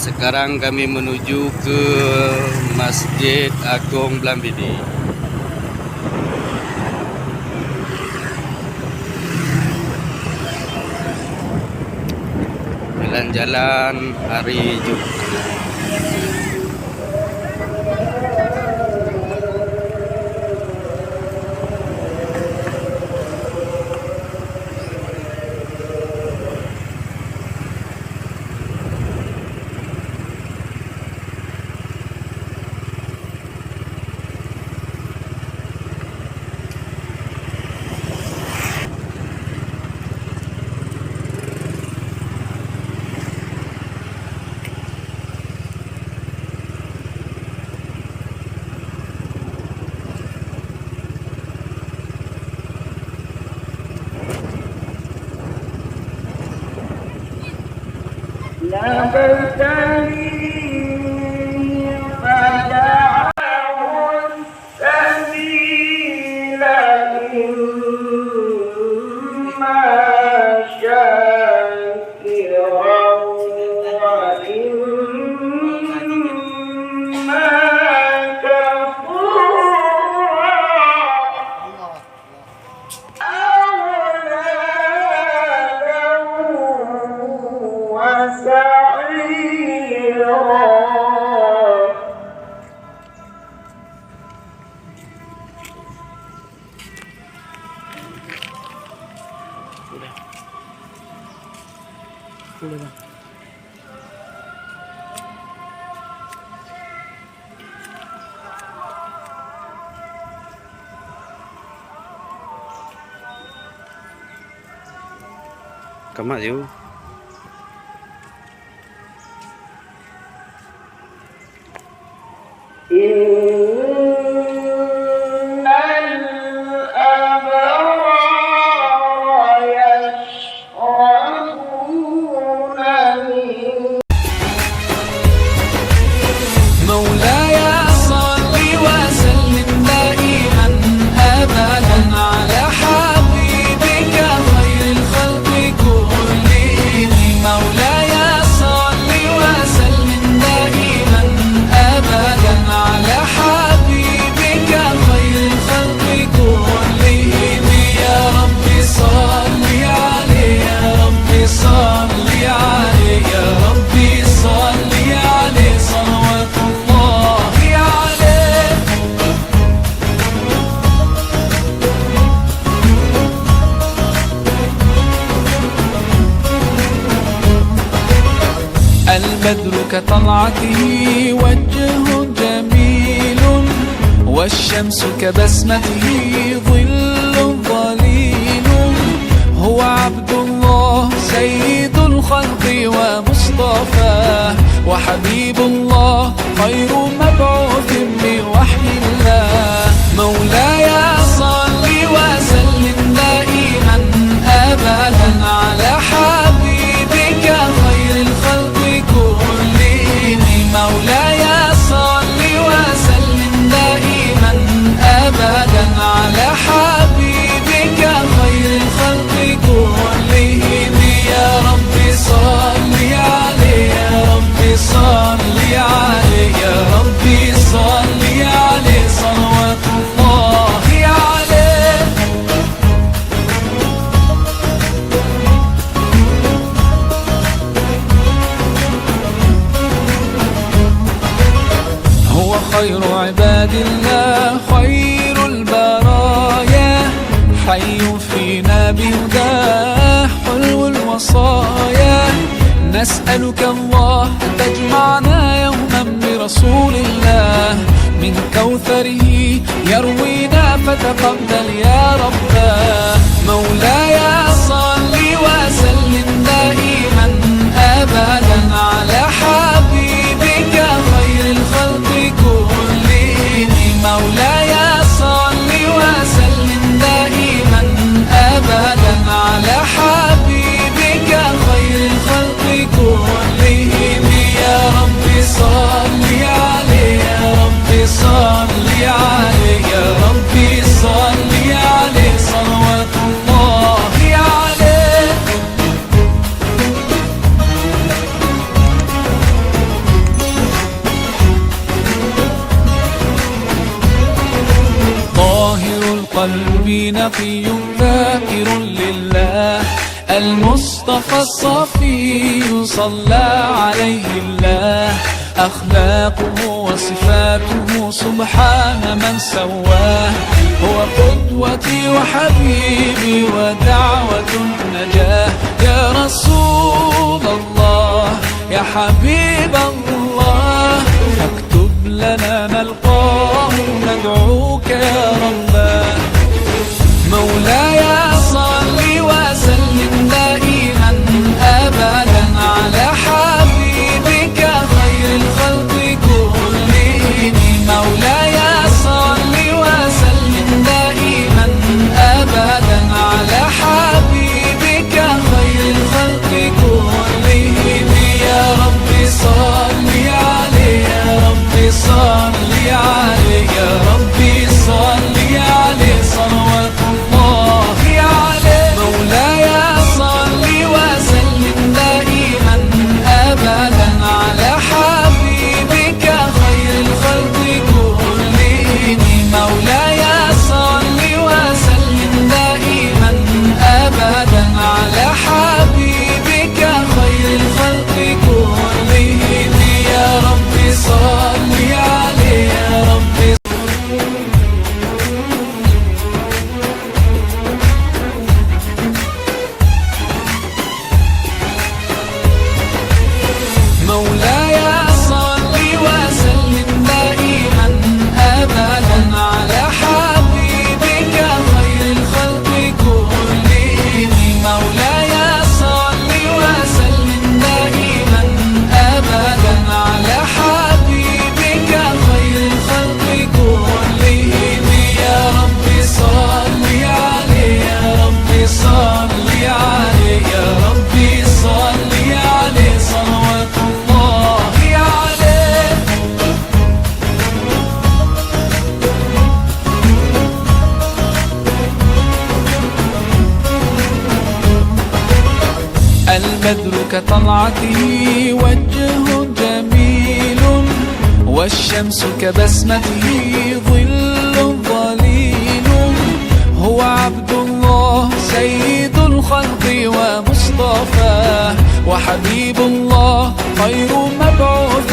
Sekarang kami menuju ke Masjid Agung Blambidi. Jalan-jalan hari Jumat. لا تبتلي فدعه السبيل إما شاكرا وإما كفورا وسعيرا. Kamat je. إن الأبرار يشربون من مولاي صل وسلم دائما أبدا على حبيبك خير الخلق كلهم. مولاي صل وسلم دائما أبدا على حبيبك خير الخلق كلهم. يا رب صل عليه، يا رب صل عليه، يا رب صل عليه صلوات الله عليه. البدر كطلعته وجه جميل، والشمس كبسمته ظل ظليل. هو عبد الله سيد الخلق ومصطفاه، وحبيب الله خير مبعوث بوحي الله. مولاي صل وسلم دائما أبدا على حبيبك خير الخلق كلهم. مولاي صل وسلم دائما أبدا على حبيبك خير الخلق كلهم. يا رب صل عليه، يا رب صل عليه، يا رب صل عليه صلوات الله عليه. هو خير عباد الله خير البرايا، حي فينا بهداه حلو الوصايا. نسألك الله أن تجمعنا يوما برسول الله، من كوثره يروينا فتقبل يا رباه. مولاي صل وسلم دائما أبدا على حبيبك خير الخلق كلهم. مولاي صل وسلم دائما أبدا على حبيبك خير الخلق كلهم. يا رب صل عليه، يا رب صل عليه، يا رب صل عليه صلوات الله عليه. تقي ذاكر لله، المصطفى الصفي صلى عليه الله، أخلاقه وصفاته سبحان من سواه، هو قدوتي وحبيبي ودعوة النجاة. يا رسول الله يا حبيب الله، فاكتب لنا نلقاه ندعوك يا رباه. مولاي صل وسلم دائما أبدا على حبيبك خير الخلق كلهم. مولاي صل وسلم دائما أبدا على حبيبك خير الخلق كلهم. يا رب صل عليه يا رب صل عليه يا رب صل عليه صلوات الله عليه. مولاي صل وسلم دائما أبدا على حبيبك خير الخلق كلهم. مولاي صل وسلم دائما أبدا على حبيبك خير الخلق كلهم. يا رب صل عليه يا رب. مولاي صل وسلم دائما أبدا على حبيبك خير الخلق كلهم. مولاي صل وسلم دائما أبدا على حبيبك خير الخلق كلهم. يا رب صل عليه يا رب صل عليه يا رب صل عليه صلوات الله عليه. البدر كطلعته وجه جميل، والشمس كبسمته ظل ظليل. هو عبد الله سيد الخلق ومصطفاه، وحبيب الله خير مبعوث